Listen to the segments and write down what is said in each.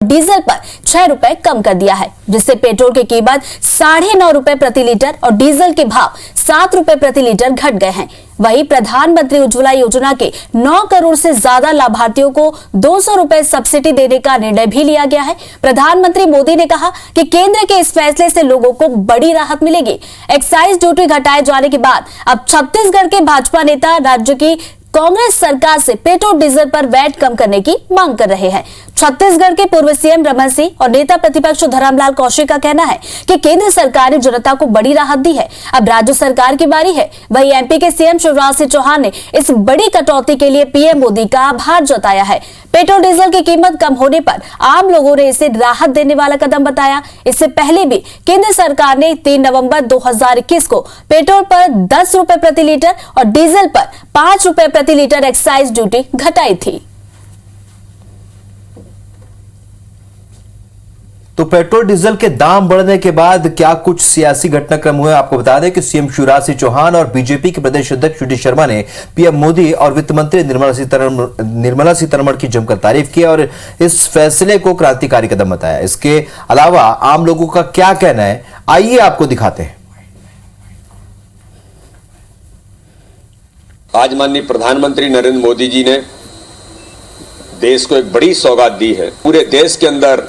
Diesel पर 6 रुपए कम कर दिया है, जिससे पेट्रोल की कीमत 9.5 रुपए प्रति लीटर और डीजल के भाव 7 रुपए प्रति लीटर घट गए हैं। वहीं प्रधानमंत्री उज्ज्वला योजना के 9 करोड़ से ज्यादा लाभार्थियों को 200 रुपए सब्सिडी देने का निर्णय भी लिया गया है। प्रधानमंत्री मोदी ने कहा कि केंद्र के इस फैसले से लोगों को बड़ी राहत मिलेगी। एक्साइज ड्यूटी घटाए जाने के बाद अब छत्तीसगढ़ के भाजपा नेता राज्य की कांग्रेस सरकार से पेट्रोल डीजल पर वैट कम करने की मांग कर रहे हैं। छत्तीसगढ़ के पूर्व सीएम रमन सिंह और नेता प्रतिपक्ष धरमलाल कौशिक का कहना है कि केंद्र सरकार ने जनता को बड़ी राहत दी है, अब राज्य सरकार की बारी है। वहीं एमपी के सीएम शिवराज सिंह चौहान ने इस बड़ी कटौती के लिए पीएम मोदी का आभार जताया है। पेट्रोल डीजल की कीमत कम होने पर आम लोगों ने इसे राहत देने वाला कदम बताया। इससे पहले भी केंद्र सरकार ने 3 नवंबर 2021 को पेट्रोल पर 10 रुपए प्रति लीटर और डीजल पर 5 रुपए प्रति लीटर एक्साइज ड्यूटी घटाई थी। तो पेट्रोल डीजल के दाम बढ़ने के बाद क्या कुछ सियासी घटनाक्रम हुए, आपको बता दें कि सीएम शिवराज सिंह चौहान और बीजेपी के प्रदेश अध्यक्ष वी डी शर्मा ने पीएम मोदी और वित्त मंत्री निर्मला सीतारमण की जमकर तारीफ की और इस फैसले को क्रांतिकारी कदम बताया। इसके अलावा आम लोगों का क्या कहना है, आइए आपको दिखाते हैं। आज माननीय प्रधानमंत्री नरेंद्र मोदी जी ने देश को एक बड़ी सौगात दी है। पूरे देश के अंदर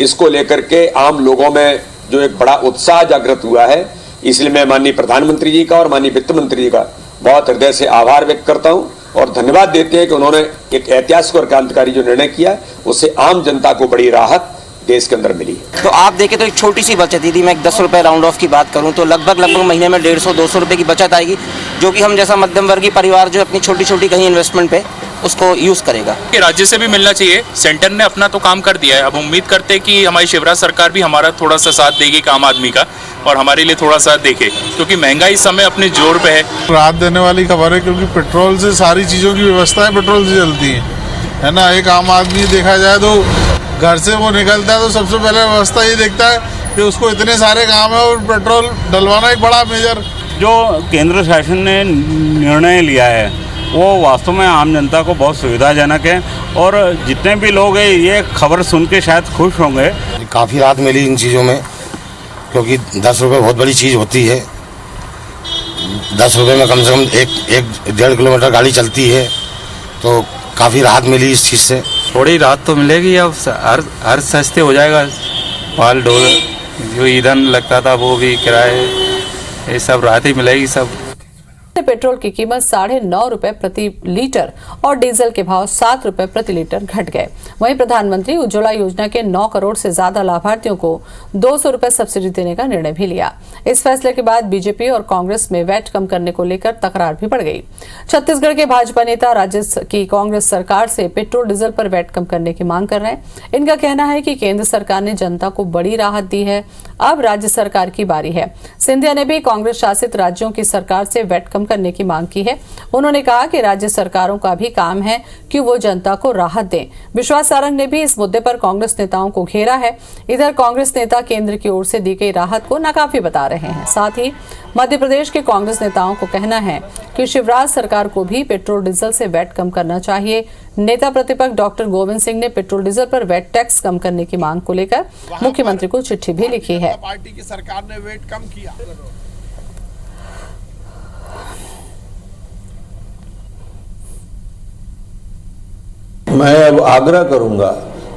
इसको लेकर के आम लोगों में जो एक बड़ा उत्साह जागृत हुआ है, इसलिए मैं माननीय प्रधानमंत्री जी का और माननीय वित्त मंत्री जी का बहुत हृदय से आभार व्यक्त करता हूं और धन्यवाद देते हैं कि उन्होंने एक ऐतिहासिक और क्रांतिकारी जो निर्णय किया उससे आम जनता को बड़ी राहत देश के अंदर मिली। तो आप देखें तो एक छोटी सी बचत, यदि मैं 10 रुपए राउंड ऑफ की बात करूं तो लगभग महीने में 150-200 रुपए की बचत आएगी, जो कि हम जैसा मध्यम वर्गीय परिवार जो अपनी छोटी कहीं इन्वेस्टमेंट पे उसको यूज करेगा। राज्य से भी मिलना चाहिए, सेंटर ने अपना तो काम कर दिया है, अब उम्मीद करते हैं कि हमारी शिवराज सरकार भी हमारा थोड़ा सा साथ देगी आम आदमी का और हमारे लिए थोड़ा सा देखे, क्योंकि महंगाई इस समय अपने जोर पे है। राहत देने वाली खबर है, क्योंकि पेट्रोल से सारी चीज़ों की व्यवस्था है, पेट्रोल से चलती है ना। एक आम आदमी देखा जाए तो घर से वो निकलता है तो सबसे पहले व्यवस्था ये देखता है कि उसको इतने सारे काम है और पेट्रोल डलवाना एक बड़ा मेजर। जो केंद्र शासन ने निर्णय लिया है वो वास्तव में आम जनता को बहुत सुविधाजनक है और जितने भी लोग हैं ये खबर सुन के शायद खुश होंगे। काफ़ी राहत मिली इन चीज़ों में, क्योंकि 10 रुपये बहुत बड़ी चीज़ होती है। 10 रुपये में कम से कम एक 1.5 किलोमीटर गाड़ी चलती है, तो काफ़ी राहत मिली इस चीज़ से। थोड़ी राहत तो मिलेगी, अब हर सस्ते हो जाएगा, पाल डोल जो ईंधन लगता था वो भी किराए, ये सब राहत ही मिलेगी। सब पेट्रोल की कीमत 9.5 रुपए प्रति लीटर और डीजल के भाव 7 रुपए प्रति लीटर घट गए। वहीं प्रधानमंत्री उज्ज्वला योजना के 9 करोड़ से ज्यादा लाभार्थियों को 200 रुपए सब्सिडी देने का निर्णय भी लिया। इस फैसले के बाद बीजेपी और कांग्रेस में वैट कम करने को लेकर तकरार भी बढ़ गई। छत्तीसगढ़ के भाजपा नेता राज्य की कांग्रेस सरकार से पेट्रोल डीजल पर वैट कम करने की मांग कर रहे हैं। इनका कहना है कि केंद्र सरकार ने जनता को बड़ी राहत दी है, अब राज्य सरकार की बारी है। सिंधिया ने भी कांग्रेस शासित राज्यों की सरकार से वैट कम करने की मांग की है। उन्होंने कहा कि राज्य सरकारों का भी काम है कि वो जनता को राहत दें। विश्वास सारंग ने भी इस मुद्दे पर कांग्रेस नेताओं को घेरा है। इधर कांग्रेस नेता केंद्र की ओर से दी गई राहत को नाकाफी बता रहे हैं। साथ ही मध्य प्रदेश के कांग्रेस नेताओं को कहना है कि शिवराज सरकार को भी पेट्रोल डीजल से वैट कम करना चाहिए। नेता प्रतिपक्ष डॉक्टर गोविंद सिंह ने पेट्रोल डीजल पर वैट टैक्स कम करने की मांग को लेकर मुख्यमंत्री को चिट्ठी भी लिखी है। पार्टी की सरकार ने वैट कम किया। मैं अब आग्रह करूंगा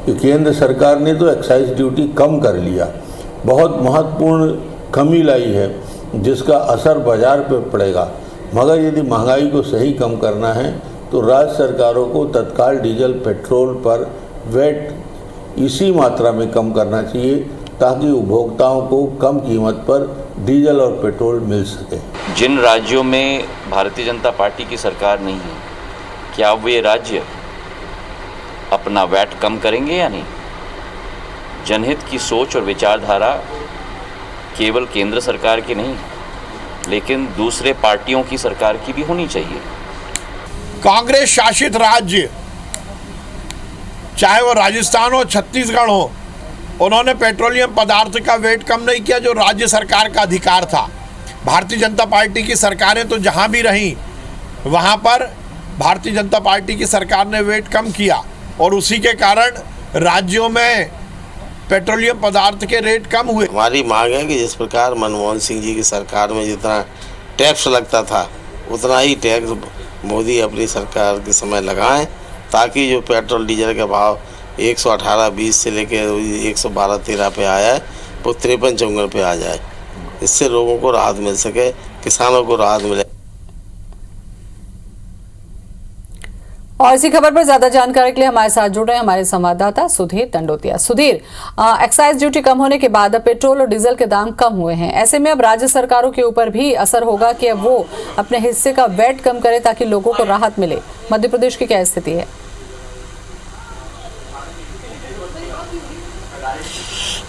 कि केंद्र सरकार ने तो एक्साइज ड्यूटी कम कर लिया, बहुत महत्वपूर्ण कमी लाई है जिसका असर बाजार पर पड़ेगा, मगर यदि महंगाई को सही कम करना है तो राज्य सरकारों को तत्काल डीजल पेट्रोल पर वैट इसी मात्रा में कम करना चाहिए ताकि उपभोक्ताओं को कम कीमत पर डीजल और पेट्रोल मिल सके। जिन राज्यों में भारतीय जनता पार्टी की सरकार नहीं है, क्या वे राज्य अपना वैट कम करेंगे या नहीं? जनहित की सोच और विचारधारा केवल केंद्र सरकार की नहीं, लेकिन दूसरे पार्टियों की सरकार की भी होनी चाहिए। कांग्रेस शासित राज्य, चाहे वो राजस्थान हो, छत्तीसगढ़ हो, उन्होंने पेट्रोलियम पदार्थ का वैट कम नहीं किया जो राज्य सरकार का अधिकार था। भारतीय जनता पार्टी की सरकारें तो जहां भी रहीं वहां पर भारतीय जनता पार्टी की सरकार ने वैट कम किया और उसी के कारण राज्यों में पेट्रोलियम पदार्थ के रेट कम हुए। हमारी मांग है कि जिस प्रकार मनमोहन सिंह जी की सरकार में जितना टैक्स लगता था उतना ही टैक्स मोदी अपनी सरकार के समय लगाएं, ताकि जो पेट्रोल डीजल का भाव 118-20 से लेकर 112-13 पे आया है वो 53-54 पे आ जाए। इससे लोगों को राहत मिल सके, किसानों को राहत मिले। और इसी खबर पर ज्यादा जानकारी के लिए हमारे साथ जुड़ रहे हैं हमारे संवाददाता सुधीर दंडोतिया। सुधीर, एक्साइज ड्यूटी कम होने के बाद अब पेट्रोल और डीजल के दाम कम हुए हैं, ऐसे में अब राज्य सरकारों के ऊपर भी असर होगा कि अब वो अपने हिस्से का वैट कम करें ताकि लोगों को राहत मिले। मध्य प्रदेश की क्या स्थिति है?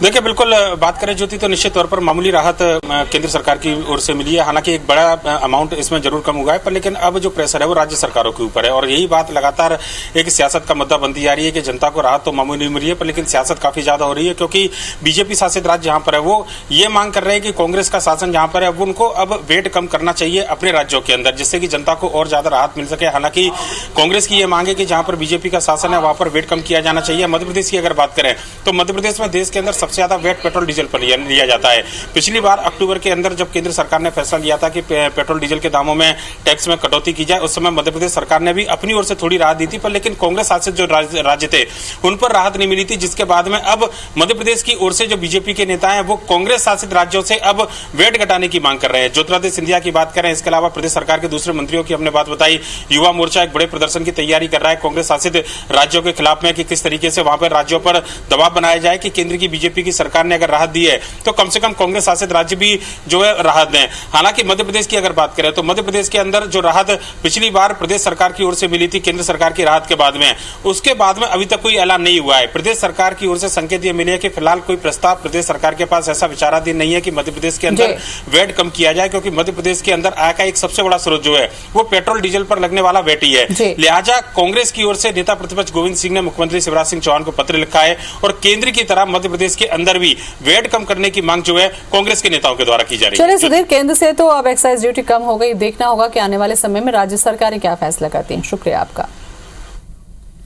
देखिए, बिल्कुल बात करें ज्योति तो निश्चित तौर पर मामूली राहत केंद्र सरकार की ओर से मिली है। हालांकि एक बड़ा अमाउंट इसमें जरूर कम हुआ है, पर लेकिन अब जो प्रेशर है वो राज्य सरकारों के ऊपर है और यही बात लगातार एक सियासत का मुद्दा बनती जा रही है कि जनता को राहत तो मामूली मिली है, पर लेकिन सियासत काफी ज्यादा हो रही है, क्योंकि बीजेपी शासित राज्य जहां पर है वो ये मांग कर रहे हैं कि कांग्रेस का शासन जहां पर है वो उनको अब वेट कम करना चाहिए अपने राज्यों के अंदर, जिससे कि जनता को और ज्यादा राहत मिल सके। हालांकि कांग्रेस की ये मांग है कि जहां पर बीजेपी का शासन है वहां पर वेट कम किया जाना चाहिए। मध्य प्रदेश की अगर बात करें तो मध्य प्रदेश में देश के अंदर सबसे ज्यादा वेट पेट्रोल डीजल पर लिया जाता है। पिछली बार अक्टूबर के अंदर जब केंद्र सरकार ने फैसला लिया था कि पेट्रोल डीजल के दामों में टैक्स में कटौती की जाए, उस समय मध्य प्रदेश सरकार ने भी अपनी ओर से थोड़ी राहत दी थी, पर लेकिन कांग्रेस शासित जो राज्य थे उन पर राहत नहीं मिली थी, जिसके बाद में अब मध्य प्रदेश की ओर से जो बीजेपी के नेता हैं वो कांग्रेस शासित राज्यों से अब वेट घटाने की मांग कर रहे हैं। ज्योतिरादित्य सिंधिया की बात करें, इसके अलावा प्रदेश सरकार के दूसरे मंत्रियों की हमने बात बताई। युवा मोर्चा एक बड़े प्रदर्शन की तैयारी कर रहा है कांग्रेस शासित राज्यों के खिलाफ में कि किस तरीके से वहां पर राज्यों पर दबाव बनाया जाए कि केंद्र की बीजेपी की सरकार ने अगर राहत दी है तो कम से कम कांग्रेस शासित राज्य भी जो है राहत दें। हालांकि मध्य प्रदेश की अगर बात करें तो मध्य प्रदेश के अंदर जो राहत पिछली बार प्रदेश सरकार की ओर से मिली थी केंद्र सरकार की राहत के बाद में, उसके बाद में अभी तक कोई ऐलान नहीं हुआ है। प्रदेश सरकार की ओर से संकेत ये मिले कि फिलहाल कोई प्रस्ताव प्रदेश सरकार के पास ऐसा विचाराधीन नहीं है कि मध्य प्रदेश के अंदर वेट कम किया जाए, क्योंकि मध्य प्रदेश के अंदर आय का एक सबसे बड़ा स्रोत जो है वो पेट्रोल डीजल पर लगने वाला वेट ही है। लिहाजा कांग्रेस की ओर से नेता प्रतिपक्ष गोविंद सिंह ने मुख्यमंत्री शिवराज सिंह चौहान को पत्र लिखा है और केंद्र की तरह मध्य प्रदेश के अंदर भी वेट कम करने की मांग जो है कांग्रेस के नेताओं के द्वारा की जा रही है। चलिए सुधीर, केंद्र से तो अब एक्साइज ड्यूटी कम हो गई, देखना होगा कि आने वाले समय में राज्य सरकारें क्या फैसला करती हैं। शुक्रिया आपका।